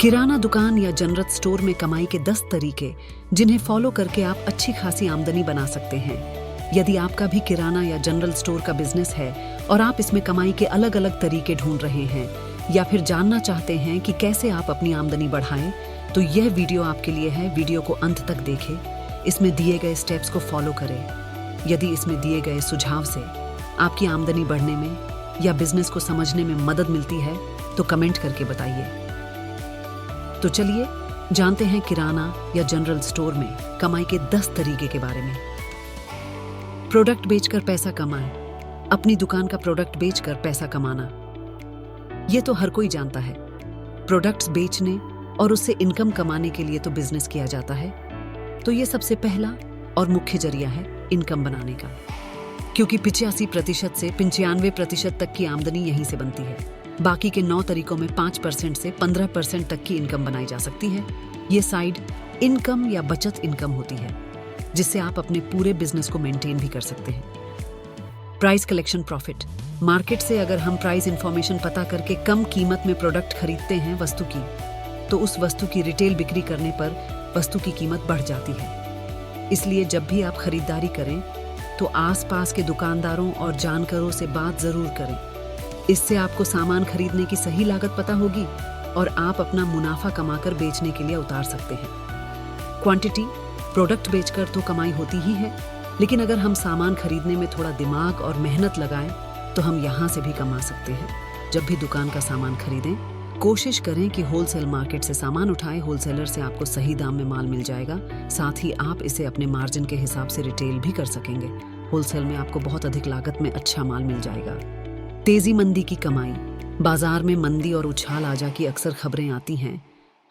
किराना दुकान या general store में कमाई के 10 तरीके जिन्हें फॉलो करके आप अच्छी खासी आमदनी बना सकते हैं। यदि आपका भी किराना या जनरल स्टोर का बिजनेस है और आप इसमें कमाई के अलग अलग तरीके ढूंढ रहे हैं या फिर जानना चाहते हैं कि कैसे आप अपनी आमदनी बढ़ाएं, तो यह वीडियो आपके लिए है। वीडियो को अंत तक देखें, इसमें दिए गए स्टेप्स को फॉलो करें। यदि इसमें दिए गए सुझाव से आपकी आमदनी बढ़ने में या बिजनेस को समझने में मदद मिलती है तो कमेंट करके बताइए। तो चलिए जानते हैं किराना या जनरल स्टोर में कमाई के 10 तरीके के बारे में। प्रोडक्ट बेचकर पैसा कमाएं। अपनी दुकान का प्रोडक्ट बेचकर पैसा कमाना, ये तो हर कोई जानता है। प्रोडक्ट्स बेचने और उससे इनकम कमाने के लिए तो बिजनेस किया जाता है, तो ये सबसे पहला और मुख्य जरिया है इनकम बनाने का, क्योंकि 85% से 95% तक की आमदनी यहीं से बनती है। बाकी के 9 तरीकों में 5% से 15% तक की इनकम बनाई जा सकती है। ये साइड इनकम या बचत इनकम होती है, जिससे आप अपने पूरे बिजनेस को मेंटेन भी कर सकते हैं। Price collection profit. मार्केट से अगर हम प्राइस इंफॉर्मेशन पता करके कम कीमत में प्रोडक्ट खरीदते हैं वस्तु की, तो उस वस्तु की रिटेल बिक्री करने पर वस्तु की कीमत बढ़ जाती है। इसलिए जब भी आप खरीदारी करें तो आसपास के दुकानदारों और जानकारों से बात जरूर करें। इससे आपको सामान खरीदने की सही लागत पता होगी और आप अपना मुनाफा कमाकर बेचने के लिए उतार सकते हैं। क्वांटिटी। प्रोडक्ट बेचकर तो कमाई होती ही है, लेकिन अगर हम सामान खरीदने में थोड़ा दिमाग और मेहनत लगाएं तो हम यहाँ से भी कमा सकते हैं। जब भी दुकान का सामान खरीदें, कोशिश करें कि होलसेल मार्केट से सामान उठाएं। होलसेलर से आपको सही दाम में माल मिल जाएगा, साथ ही आप इसे अपने मार्जिन के हिसाब से रिटेल भी कर सकेंगे। होलसेल में आपको बहुत अधिक लागत में अच्छा माल मिल जाएगा। तेजी मंदी की कमाई। बाजार में मंदी और उछाल आजा की अक्सर खबरें आती हैं।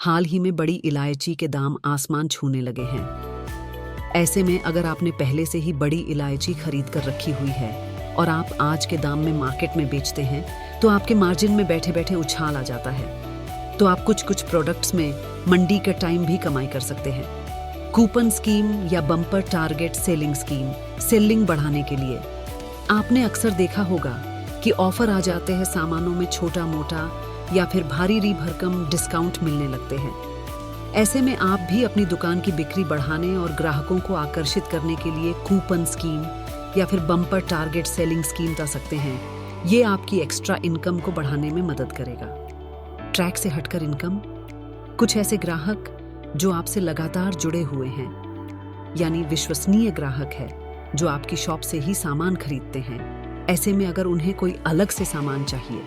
हाल ही में बड़ी इलायची के दाम आसमान छूने लगे हैं। ऐसे में अगर आपने पहले से ही बड़ी इलायची खरीद कर रखी हुई है और आप आज के दाम में मार्केट में बेचते हैं, तो आपके मार्जिन में बैठे बैठे उछाल आ जाता है। तो आप कुछ प्रोडक्ट्स में मंडी के टाइम भी कमाई कर सकते हैं। कूपन स्कीम या bumper target selling scheme. Selling बढ़ाने के लिए आपने अक्सर देखा होगा कि ऑफर आ जाते हैं, सामानों में छोटा मोटा या फिर भारी भरकम डिस्काउंट मिलने लगते हैं। ऐसे में आप भी अपनी दुकान की बिक्री बढ़ाने और ग्राहकों को आकर्षित करने के लिए कूपन स्कीम या फिर बम्पर टारगेट सेलिंग स्कीम ला सकते हैं। ये आपकी एक्स्ट्रा इनकम को बढ़ाने में मदद करेगा। ट्रैक से हटकर इनकम। कुछ ऐसे ग्राहक जो आपसे लगातार जुड़े हुए हैं, यानी विश्वसनीय ग्राहक है, जो आपकी शॉप से ही सामान खरीदते हैं। ऐसे में अगर उन्हें कोई अलग से सामान चाहिए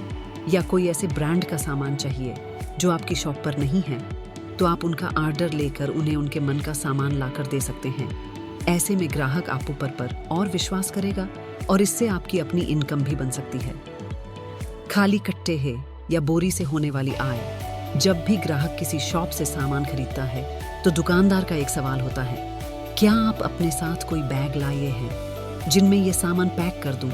या कोई ऐसे ब्रांड का सामान चाहिए जो आपकी शॉप पर नहीं है, तो आप उनका ऑर्डर लेकर उन्हें उनके मन का सामान लाकर दे सकते हैं। ऐसे में ग्राहक आप पर और विश्वास करेगा और इससे आपकी अपनी इनकम भी बन सकती है। खाली कट्टे है या बोरी से होने वाली आय। जब भी ग्राहक किसी शॉप से सामान खरीदता है तो दुकानदार का एक सवाल होता है, क्या आप अपने साथ कोई बैग लाए हैं जिनमें ये सामान पैक कर दूं?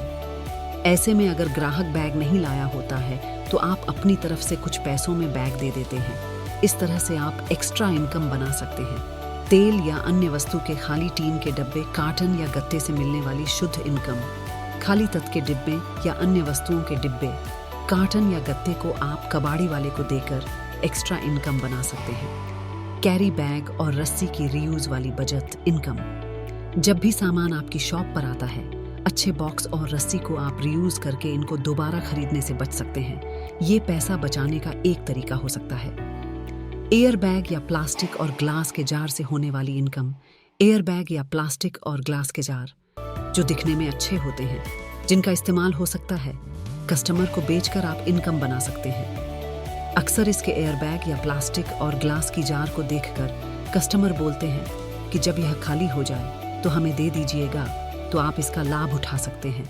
ऐसे में अगर ग्राहक बैग नहीं लाया होता है तो आप अपनी तरफ से कुछ पैसों में बैग दे देते हैं। इस तरह से आप एक्स्ट्रा इनकम बना सकते हैं। तेल या अन्य वस्तु के खाली टीन के डब्बे, कार्टन या गत्ते से मिलने वाली शुद्ध इनकम। खाली तत के डिब्बे या अन्य वस्तुओं के डिब्बे, कार्टन या गत्ते को आप कबाड़ी वाले को देकर एक्स्ट्रा इनकम बना सकते हैं। कैरी बैग और रस्सी की रीयूज वाली बचत इनकम। जब भी सामान आपकी शॉप पर आता है, अच्छे बॉक्स और रस्सी को आप रीयूज करके इनको दोबारा खरीदने से बच सकते हैं। ये पैसा बचाने का एक तरीका हो सकता है। एयर बैग या प्लास्टिक और ग्लास के जार से होने वाली इनकम। एयर बैग या प्लास्टिक और ग्लास के जार जो दिखने में अच्छे होते हैं, जिनका इस्तेमाल हो सकता है, कस्टमर को बेचकर आप इनकम बना सकते हैं। अक्सर इसके एयर बैग या प्लास्टिक और ग्लास की जार को देखकर कस्टमर बोलते हैं कि जब यह खाली हो जाए तो हमें दे दीजिएगा, तो आप इसका लाभ उठा सकते हैं।